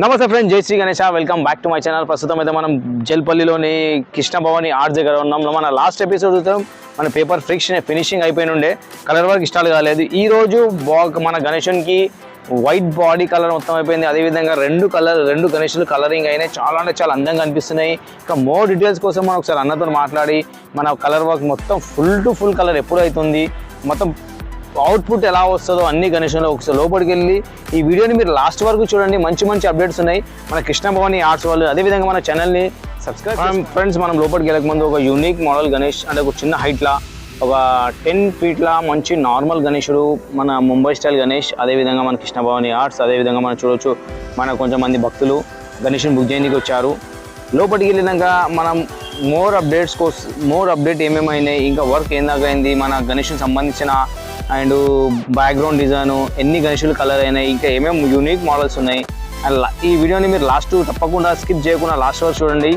నమస్తే ఫ్రెండ్స్, జై Shri Ganesha. Welcome back to my channel. ప్రస్తుతం అయితే మనం జల్పల్లిలోని కృష్ణ భవాని ఆర్ట్స్ దగ్గర ఉన్నాం. మన లాస్ట్ ఎపిసోడ్ మన పేపర్ ఫినిషింగ్ అయిపోయి ఉండే, కలర్ వర్క్ ఇష్టాలు కాలేదు. ఈ రోజు మన గణేషన్కి వైట్ బాడీ కలర్ మొత్తం అయిపోయింది. అదేవిధంగా రెండు గణేషులు కలరింగ్ అయినాయి. చాలా అంటే చాలా అందంగా అనిపిస్తున్నాయి. ఇంకా మోర్ డీటెయిల్స్ కోసం మనం ఒకసారి అన్నతో మాట్లాడి మన కలర్ వర్క్ మొత్తం ఫుల్ టు ఫుల్ కలర్ ఎప్పుడు అవుతుంది, మొత్తం అవుట్పుట్ ఎలా వస్తుందో అన్ని గణేషన్లో ఒకసారి లోపలికి వెళ్ళి ఈ వీడియోని మీరు లాస్ట్ వరకు చూడండి. మంచి మంచి అప్డేట్స్ ఉన్నాయి మన కృష్ణ భవాని ఆర్ట్స్ వాళ్ళు. అదేవిధంగా మన ఛానల్ని సబ్స్క్రైబ్ ఫ్రెండ్స్. మనం లోపలికి వెళ్ళకముందు ఒక యూనిక్ మోడల్ గణేష్ అంటే ఒక చిన్న హైట్లా ఒక 10 ఫీట్ల మంచి నార్మల్ గణేషుడు, మన ముంబై స్టైల్ గణేష్. అదేవిధంగా మన కృష్ణ భవాని ఆర్ట్స్. అదేవిధంగా మనం చూడవచ్చు మన కొంచెం మంది భక్తులు గణేష్ని బుక్ చేయడానికి వచ్చారు. లోపలికి వెళ్ళినాక మనం మోర్ అప్డేట్ ఏమేమైనాయి, ఇంకా వర్క్ ఏం దాకా అయింది, మన గణేష్కి సంబంధించిన అండ్ బ్యాక్గ్రౌండ్ డిజైన్, ఎన్ని గణేషులు కలర్ అయినాయి, ఇంకా ఏమేమి యూనిక్ మోడల్స్ ఉన్నాయి. అండ్ ఈ వీడియోని మీరు లాస్ట్ తప్పకుండా స్కిప్ చేయకుండా లాస్ట్ వరకు చూడండి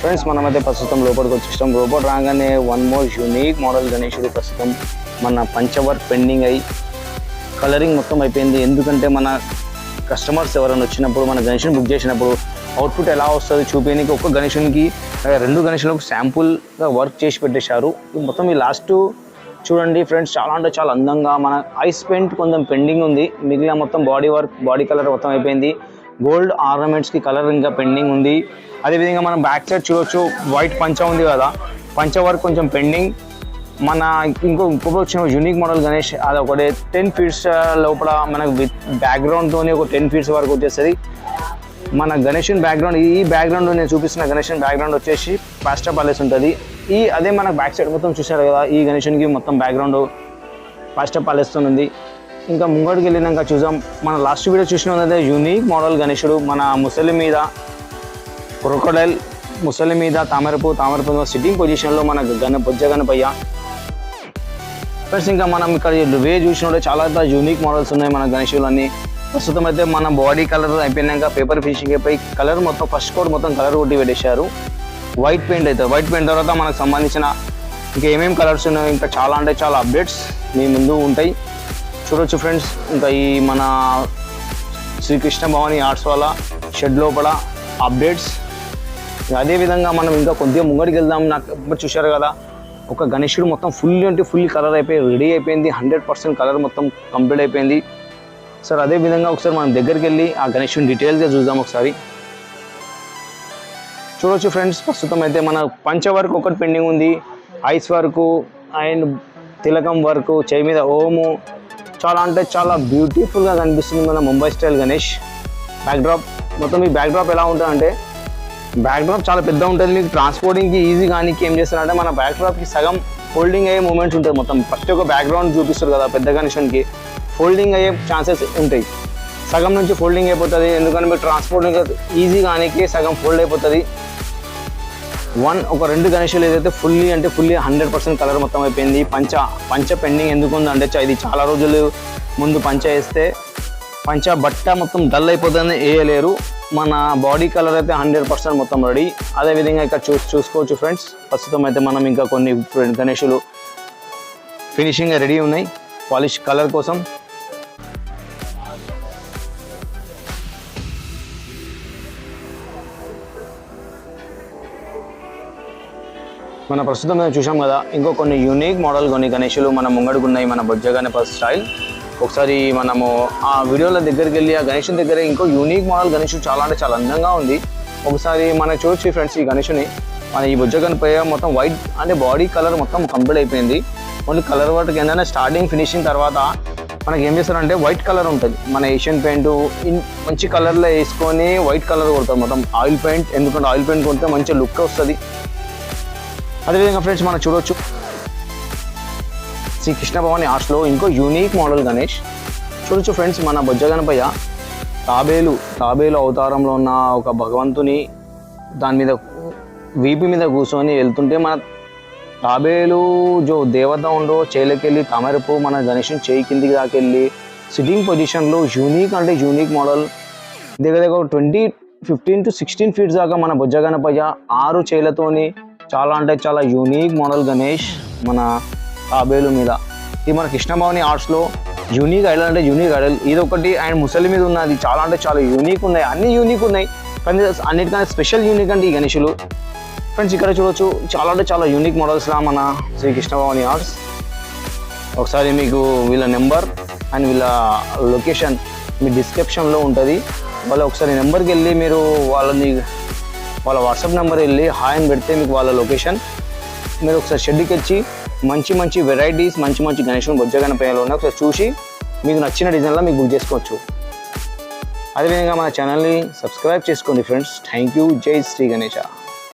ఫ్రెండ్స్. మనమైతే ప్రస్తుతం లోపలికి వచ్చేస్తాం. లోపల రాగానే వన్ మోర్ యూనిక్ మోడల్ గణేషుడు ప్రస్తుతం మన పంచవర్క్ పెండింగ్ అయ్యి కలరింగ్ మొత్తం అయిపోయింది. ఎందుకంటే మన కస్టమర్స్ ఎవరైనా వచ్చినప్పుడు మన గణేషుని బుక్ చేసినప్పుడు అవుట్పుట్ ఎలా వస్తుంది చూపించడానికి ఒక్క గణేషునికి 2 గణేషులకు శాంపుల్గా వర్క్ చేసి పెట్టేశారు. మొత్తం ఈ లాస్ట్ చూడండి ఫ్రెండ్స్, చాలా అంటే చాలా అందంగా. మన ఐస్ పెయింట్ కొంచెం పెండింగ్ ఉంది, మిగిలిన మొత్తం బాడీ కలర్ మొత్తం అయిపోయింది. గోల్డ్ ఆర్నమెంట్స్కి కలర్ ఇంకా పెండింగ్ ఉంది. అదేవిధంగా మనం బ్యాక్ సైడ్ చూడవచ్చు, వైట్ పంచ ఉంది కదా, పంచ వర్క్ కొంచెం పెండింగ్. మన ఇంకొక వచ్చిన యూనిక్ మోడల్ గణేష్ అది ఒకటి 10 ఫీట్స్ లోపల మనకు విత్ బ్యాక్గ్రౌండ్తోనే ఒక 10 ఫీట్స్ వరకు వచ్చేస్తుంది. మన గణేషన్ బ్యాక్గ్రౌండ్, ఈ బ్యాక్గ్రౌండ్ నేను చూపిస్తున్న గణేషన్ బ్యాక్గ్రౌండ్ వచ్చేసి పాస్టా ప్యాలెస్ ఉంటుంది. అదే మనకు బ్యాక్ సైడ్ మొత్తం చూసారు కదా, ఈ గణేషన్కి మొత్తం బ్యాక్గ్రౌండ్ పాస్టా ప్యాలెస్తో ఉంది. ఇంకా ముంగడికి వెళ్ళినాక చూసాం, మన లాస్ట్ వీడియో చూసినదే యూనిక్ మోడల్ గణేషుడు మన ముసలి మీద క్రొకోడైల్, ముసలి మీద తామరపు సిట్టింగ్ పొజిషన్లో మన బొజ్జ గణపయ్య ఫ్రెండ్స్. ఇంకా మనం ఇక్కడ వే చూసినట్టు చాలా యూనిక్ మోడల్స్ ఉన్నాయి మన గణేషులు అన్నీ. ప్రస్తుతం అయితే మన బాడీ కలర్ అయిపోయినాక పేపర్ ఫినిషింగ్ అయిపోయి కలర్ మొత్తం ఫస్ట్ కోట్ మొత్తం కలర్ కొట్టి పెట్టేశారు. వైట్ పెయింట్ అవుతుంది. వైట్ పెయింట్ తర్వాత మనకు సంబంధించిన ఇంకా ఏమేమి కలర్స్ ఉన్నాయో ఇంకా చాలా అంటే చాలా అప్డేట్స్ మీ ముందు ఉంటాయి, చూడొచ్చు ఫ్రెండ్స్. ఇంకా ఈ మన శ్రీకృష్ణ భవాని ఆర్ట్స్ వాళ్ళ షెడ్ లోపల అప్డేట్స్. అదేవిధంగా మనం ఇంకా కొద్దిగా ముంగడికి వెళ్దాం. నాకు చూశారు కదా, ఒక గణేషుడు మొత్తం ఫుల్ కలర్ అయిపోయి రెడీ అయిపోయింది. 100% కలర్ మొత్తం కంప్లీట్ అయిపోయింది సార్. అదేవిధంగా ఒకసారి మనం దగ్గరికి వెళ్ళి ఆ గణేషుని డీటెయిల్గా చూద్దాం ఒకసారి. చూడవచ్చు ఫ్రెండ్స్, ప్రస్తుతం అయితే మన పంచ వర్క్ ఒకటి పెండింగ్ ఉంది, ఐస్ వర్క్ అండ్ తిలకం వర్క్, చేయి మీద ఓము, చాలా అంటే చాలా బ్యూటిఫుల్గా కనిపిస్తుంది మన ముంబై స్టైల్ గణేష్. బ్యాక్డ్రాప్ మొత్తం ఈ బ్యాక్డ్రాప్ ఎలా ఉంటుందంటే, బ్యాక్డ్రాప్ చాలా పెద్ద ఉంటుంది. మీకు ట్రాన్స్పోర్టింగ్కి ఈజీ కానీ ఏం చేస్తారంటే మన బ్యాక్డ్రాప్కి సగం ఫోల్డింగ్ అయ్యే మూమెంట్స్ ఉంటుంది. మొత్తం ప్రతి ఒక్క బ్యాక్గ్రౌండ్ చూపిస్తారు కదా పెద్ద గణేషన్కి, ఫోల్డింగ్ అయ్యే ఛాన్సెస్ ఉంటాయి. సగం నుంచి ఫోల్డింగ్ అయిపోతుంది, ఎందుకంటే మీరు ట్రాన్స్పోర్టింగ్ ఈజీ కానీ సగం ఫోల్డ్ అయిపోతుంది. ఒక 2 గణేషులు ఏదైతే ఫుల్లీ 100% కలర్ మొత్తం అయిపోయింది. పంచ పెండింగ్ ఎందుకు ఉందంటే, ఇది చాలా రోజులు ముందు పంచ వేస్తే పంచ బట్ట మొత్తం డల్ అయిపోతుందని వేయలేరు. మన బాడీ కలర్ అయితే 100% మొత్తం రెడీ. అదేవిధంగా ఇక్కడ చూసుకోవచ్చు ఫ్రెండ్స్, ప్రస్తుతం అయితే మనం ఇంకా కొన్ని గణేషులు ఫినిషింగ్ రెడీ ఉన్నాయి పాలిష్ కలర్ కోసం. మన ప్రస్తుతం మేము చూసాం కదా, ఇంకో కొన్ని యూనిక్ మోడల్ కొన్ని గణేషులు మన ముంగడుకున్నాయి మన బొజ్జ గణపతి స్టైల్. ఒకసారి మనము ఆ వీడియోల దగ్గరికి వెళ్ళి ఆ గణేషుని దగ్గర ఇంకో యూనిక్ మోడల్ గణేషుడు చాలా అంటే చాలా అందంగా ఉంది. ఒకసారి మనం చూడొచ్చు ఫ్రెండ్స్, ఈ గణేషుని మన ఈ బొజ్జ గణపయ్య మొత్తం వైట్ అంటే బాడీ కలర్ మొత్తం కంప్లీట్ అయిపోయింది. ఓన్లీ కలర్ వర్క్ ఏంటంటే స్టార్టింగ్ ఫినిషింగ్ తర్వాత మనకి ఏం చేస్తారంటే వైట్ కలర్ ఉంటుంది. మన ఏషియన్ పెయింట్ మంచి కలర్లో వేసుకొని వైట్ కలర్ కొడతారు మొత్తం ఆయిల్ పెయింట్, ఎందుకంటే ఆయిల్ పెయింట్ కొడితే మంచి లుక్ వస్తుంది. అదేవిధంగా ఫ్రెండ్స్ మనం చూడవచ్చు, శ్రీ కృష్ణ భవాని ఆర్ట్స్లో ఇంకో యూనిక్ మోడల్ గణేష్ చూడొచ్చు ఫ్రెండ్స్. మన బొజ్జ గణపయ్య తాబేలు అవతారంలో ఉన్న ఒక భగవంతుని దాని మీద వీపు మీద కూర్చొని వెళ్తుంటే, మన తాబేలు దేవత ఉండో చేయిలోకెళ్ళి తామరపు మన గణేషుని చేయి కిందికి దాకెళ్ళి సిట్టింగ్ పొజిషన్లో యూనిక్ మోడల్ దగ్గర 15 to 16 ఫీట్స్ దాకా మన బొజ్జ గణపయ్య 6 చేయిలతోని చాలా అంటే చాలా యూనిక్ మోడల్ గణేష్ మన తాబేలు మీద. ఇది మన కృష్ణ భవాని ఆర్ట్స్లో యూనిక్ ఐడల్ అంటే యూనిక్ ఐడల్ ఇది ఒకటి. అండ్ ముసలి మీద ఉన్నది చాలా అంటే చాలా యూనిక్ ఉన్నాయి, అన్ని యూనిక్ ఉన్నాయి. కానీ అన్నిటికన్నా స్పెషల్ యూనిక్ అంటే ఈ గణేషులు. ఫ్రెండ్స్ ఇక్కడ చూడొచ్చు చాలా అంటే చాలా యూనిక్ మోడల్స్లా మన శ్రీకృష్ణ భవాని ఆర్ట్స్. ఒకసారి మీకు వీళ్ళ నెంబర్ అండ్ వీళ్ళ లొకేషన్ మీ డిస్క్రిప్షన్లో ఉంటుంది. వాళ్ళ ఒకసారి నెంబర్కి వెళ్ళి మీరు వాళ్ళ వాట్సాప్ నెంబర్ వెళ్ళి హాయ్ అని పెడితే మీకు వాళ్ళ లొకేషన్, మీరు ఒకసారి షెడ్కి వచ్చి మంచి మంచి వెరైటీస్ మంచి మంచి గణేషులు బొజ్జ గణపయ్యలు ఉన్నాయి, ఒకసారి చూసి మీకు నచ్చిన డిజైన్లో మీకు బుక్ చేసుకోవచ్చు. అదేవిధంగా మన ఛానల్ని సబ్స్క్రైబ్ చేసుకోండి ఫ్రెండ్స్. Thank you. జై శ్రీ గణేష.